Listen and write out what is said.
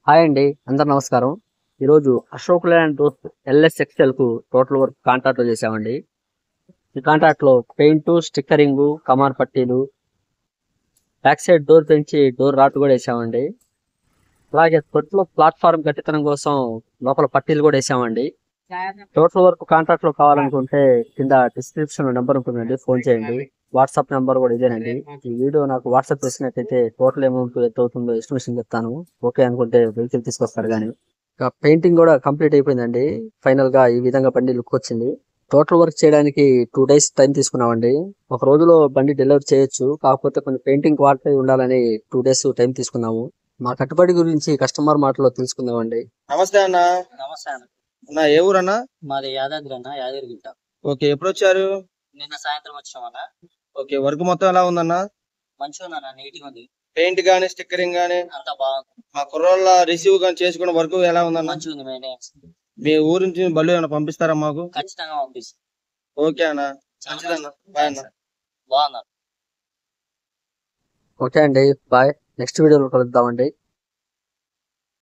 Hi అండి, అందరు నమస్కారం. ఈరోజు అశోక్ ల్యాండ్ దోస్త్ ఎల్ఎస్ఎక్స్ఎల్ కు టోటల్ వర్క్ కాంట్రాక్ట్ లో చేసామండి. ఈ కాంట్రాక్ట్ లో పెయింట్, స్టిక్కరింగ్, కమార్ పట్టీలు, బ్యాక్ సైడ్ డోర్ పెంచి డోర్ రాట్ కూడా వేసామండి. అలాగే తొట్లో ప్లాట్ఫారం గట్టితనం కోసం లోపల పట్టీలు కూడా వేసామండి. టోటల్ వర్క్ కాంట్రాక్ట్ లో కావాలనుకుంటే కింద డిస్క్రిప్షన్ నెంబర్ ఉంటుందండి, ఫోన్ చేయండి. వాట్సాప్ నెంబర్ కూడా ఇదేనండి. ఈ వీడియో నాకు వాట్సాప్ చేసినట్టయితే టోటల్ అమౌంట్ ఎంత అవుతుందో ఎస్టిమేషన్ చెప్తాను. ఓకే అనుకుంటే వెహికల్ తీసుకొస్తారు కానీ. ఇంకా పెయింటింగ్ కూడా కంప్లీట్ అయిపోయిందండి. ఫైనల్ గా ఈ విధంగా బండి లుక్ వచ్చింది. టోటల్ వర్క్ చేయడానికి 2 days టైం తీసుకున్నామండి. ఒక రోజులో బండి డెలివరీ చేయొచ్చు, కాకపోతే కొన్ని పెయింటింగ్ క్వాలిటీ ఉండాలని 2 days టైం తీసుకున్నాము. మా కట్టుబడి గురించి కస్టమర్ మాటలో తెలుసుకుందామండి. నమస్తే అన్న. నమస్తే అన్న. అన్న ఏ ఊరన్నా? మాది యాదాద్రి అన్న, యాదగిరిగుట్ట. ఓకే, ఎప్పుడు వచ్చారు? నిన్న సాయంత్రం వచ్చామన్న. ఓకే, వర్క్ మొత్తం ఎలా ఉందన్న? మంచిగా ఉందన్న, నీట్ గా ఉంది. పెయింట్ గానీ స్టిక్కరింగ్ గానీ అంతా బాగుంది. మా కుర్రోళ్ళ రిసీవ్ గానీ చేసుకున్న వర్క్ ఎలా ఉందన్న? మంచిగా ఉంది. మెయింటెనెన్స్ మీ ఊరు నుంచి బళ్ళు ఏమైనా పంపిస్తారా మాకు? ఖచ్చితంగా పంపిస్తాం. ఓకే అన్న, మంచిదన్న, బాయ్ అన్న. బాగుంది. ఓకే అండి, బాయ్. నెక్స్ట్ వీడియోలో కలుద్దామండి.